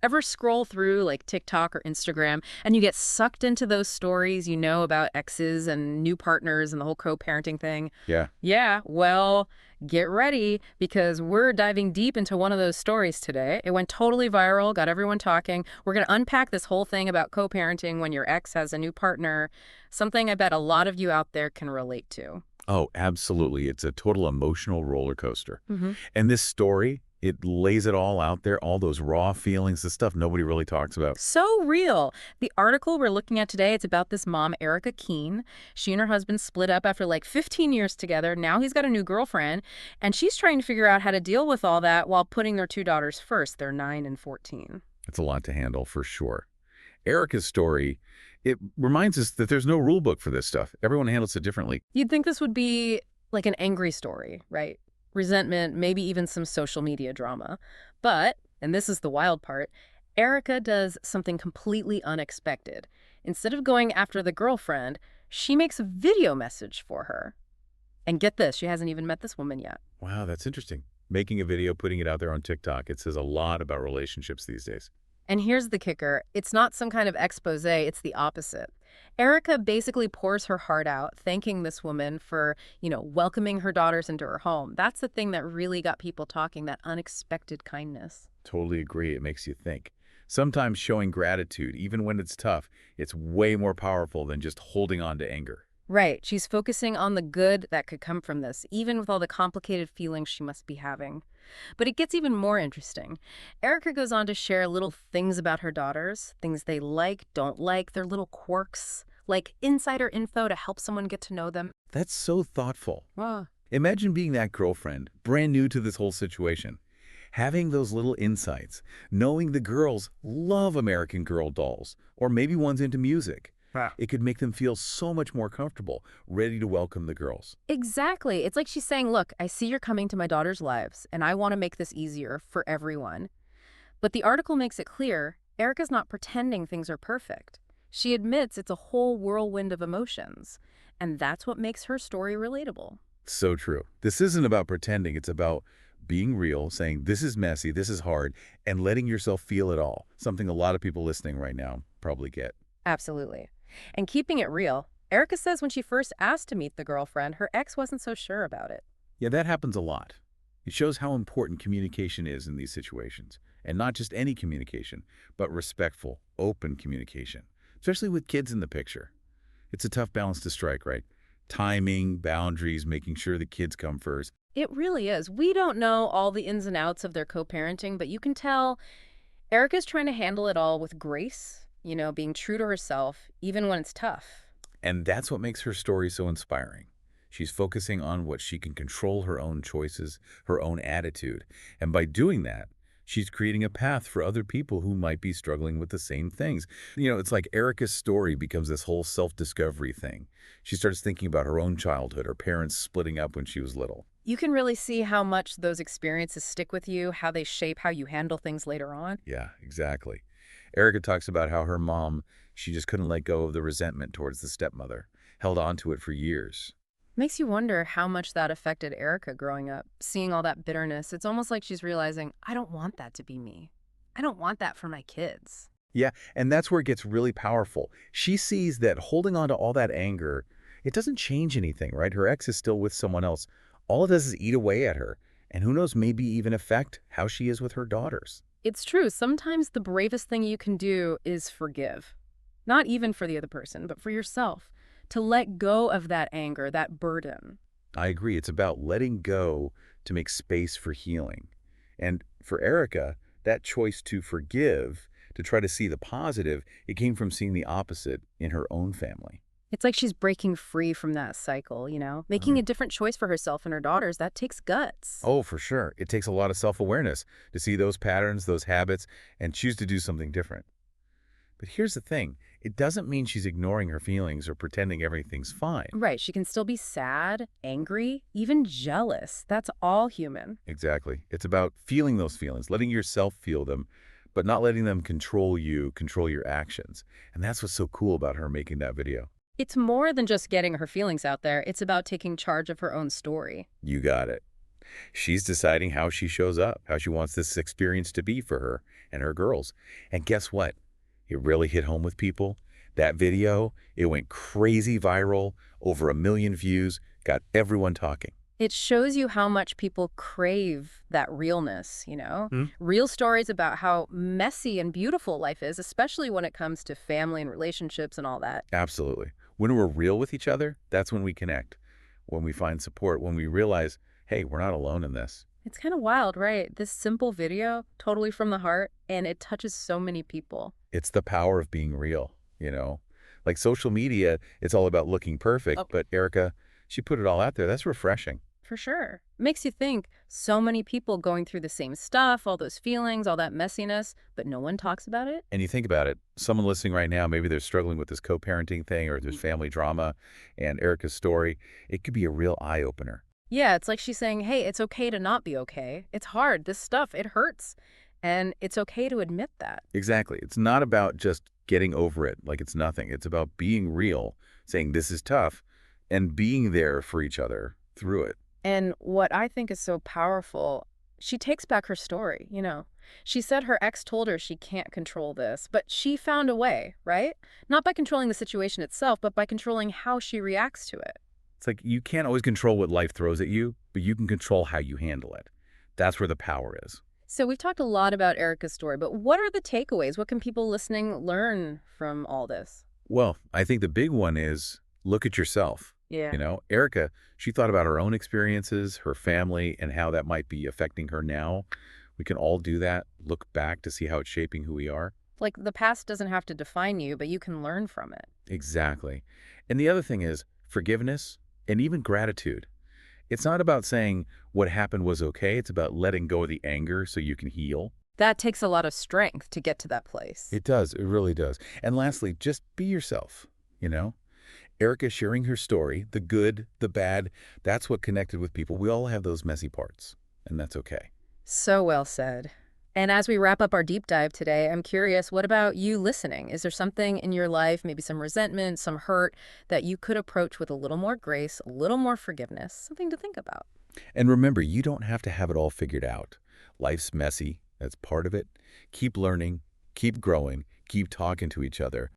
Ever scroll through like TikTok or Instagram and you get sucked into those stories about exes and new partners and the whole co-parenting thing? Yeah. Yeah, well, get ready because we're diving deep into one of those stories today. It went totally viral, got everyone talking. We're going to unpack this whole thing about co-parenting when your ex has a new partner, something I bet a lot of you out there can relate to. Oh, absolutely. It's a total emotional roller coaster. hmm And this story, it lays it all out there, all those raw feelings, the stuff nobody really talks about. So real. The article we're looking at today, it's about this mom, Erica Keene. She and her husband split up after like 15 years together. Now he's got a new girlfriend, and she's trying to figure out how to deal with all that while putting their two daughters first. They're 9 and 14. It's a lot to handle for sure. Erica's story, it reminds us that there's no rule book for this stuff. Everyone handles it differently. You'd think this would be like an angry story, right? Resentment, maybe even some social media drama. But, and this is the wild part, Erica does something completely unexpected. Instead of going after the girlfriend, she makes a video message for her. And get this, she hasn't even met this woman yet. Wow, that's interesting. Making a video, putting it out there on TikTok, it says a lot about relationships these days. And here's the kicker. It's not some kind of expose, it's the opposite. Erica basically pours her heart out, thanking this woman for, welcoming her daughters into her home. That's the thing that really got people talking, that unexpected kindness. Totally agree. It makes you think. Sometimes showing gratitude, even when it's tough, it's way more powerful than just holding on to anger. Right. She's focusing on the good that could come from this, even with all the complicated feelings she must be having. But it gets even more interesting. Erica goes on to share little things about her daughters, things they like, don't like, their little quirks, like insider info to help someone get to know them. That's so thoughtful. Wow. Imagine being that girlfriend, brand new to this whole situation. Having those little insights, knowing the girls love American Girl dolls, or maybe one's into music. Wow. It could make them feel so much more comfortable, ready to welcome the girls. Exactly. It's like she's saying, look, I see you're coming to my daughter's lives, and I want to make this easier for everyone. But the article makes it clear Erica's not pretending things are perfect. She admits it's a whole whirlwind of emotions, and that's what makes her story relatable. So true. This isn't about pretending. It's about being real, saying this is messy, this is hard, and letting yourself feel it all. Something a lot of people listening right now probably get. Absolutely. And keeping it real, Erica says when she first asked to meet the girlfriend, her ex wasn't so sure about it. Yeah, that happens a lot. It shows how important communication is in these situations. And not just any communication, but respectful, open communication, especially with kids in the picture. It's a tough balance to strike, right? Timing, boundaries, making sure the kids come first. It really is. We don't know all the ins and outs of their co-parenting, but you can tell Erica's trying to handle it all with grace, being true to herself, even when it's tough. And that's what makes her story so inspiring. She's focusing on what she can control, her own choices, her own attitude. And by doing that, she's creating a path for other people who might be struggling with the same things. It's like Erica's story becomes this whole self-discovery thing. She starts thinking about her own childhood, her parents splitting up when she was little. You can really see how much those experiences stick with you, how they shape how you handle things later on. Yeah, exactly. Erica talks about how her mom, she just couldn't let go of the resentment towards the stepmother, held on to it for years. Makes you wonder how much that affected Erica growing up, seeing all that bitterness. It's almost like she's realizing, I don't want that to be me. I don't want that for my kids. Yeah, and that's where it gets really powerful. She sees that holding on to all that anger, it doesn't change anything, right? Her ex is still with someone else. All it does is eat away at her, and who knows, maybe even affect how she is with her daughters. It's true. Sometimes the bravest thing you can do is forgive. Not even for the other person, but for yourself. To let go of that anger, that burden. I agree. It's about letting go to make space for healing. And for Erica, that choice to forgive, to try to see the positive, it came from seeing the opposite in her own family. It's like she's breaking free from that cycle, making a different choice for herself and her daughters. That takes guts. Oh, for sure. It takes a lot of self-awareness to see those patterns, those habits, and choose to do something different. But here's the thing. It doesn't mean she's ignoring her feelings or pretending everything's fine. Right. She can still be sad, angry, even jealous. That's all human. Exactly. It's about feeling those feelings, letting yourself feel them, but not letting them control you, control your actions. And that's what's so cool about her making that video. It's more than just getting her feelings out there. It's about taking charge of her own story. You got it. She's deciding how she shows up, how she wants this experience to be for her and her girls. And guess what? It really hit home with people. That video, it went crazy viral, over 1 million views, got everyone talking. It shows you how much people crave that realness, Real stories about how messy and beautiful life is, especially when it comes to family and relationships and all that. Absolutely. When we're real with each other, that's when we connect, when we find support, when we realize, hey, we're not alone in this. It's kind of wild, right? This simple video, totally from the heart, and it touches so many people. It's the power of being real. Like social media, it's all about looking perfect, but Erica, she put it all out there. That's refreshing. For sure. Makes you think, so many people going through the same stuff, all those feelings, all that messiness, but no one talks about it? And you think about it, someone listening right now, maybe they're struggling with this co-parenting thing or there's family drama, and Erica's story, it could be a real eye-opener. Yeah, it's like she's saying, hey, it's okay to not be okay. It's hard. This stuff, it hurts. And it's okay to admit that. Exactly. It's not about just getting over it like it's nothing. It's about being real, saying this is tough, and being there for each other through it. And what I think is so powerful, she takes back her story. She said her ex told her she can't control this, but she found a way, right? Not by controlling the situation itself, but by controlling how she reacts to it. It's like you can't always control what life throws at you, but you can control how you handle it. That's where the power is. So we've talked a lot about Erica's story, but what are the takeaways? What can people listening learn from all this? Well, I think the big one is look at yourself. Yeah. Erica, she thought about her own experiences, her family, and how that might be affecting her now. We can all do that, look back to see how it's shaping who we are. Like the past doesn't have to define you, but you can learn from it. Exactly. And the other thing is forgiveness and even gratitude. It's not about saying what happened was okay. It's about letting go of the anger so you can heal. That takes a lot of strength to get to that place. It does. It really does. And lastly, just be yourself. Erica sharing her story, the good, the bad, that's what connected with people. We all have those messy parts, and that's okay. So well said. And as we wrap up our deep dive today, I'm curious, what about you listening? Is there something in your life, maybe some resentment, some hurt, that you could approach with a little more grace, a little more forgiveness? Something to think about. And remember, you don't have to have it all figured out. Life's messy. That's part of it. Keep learning, keep growing, keep talking to each other.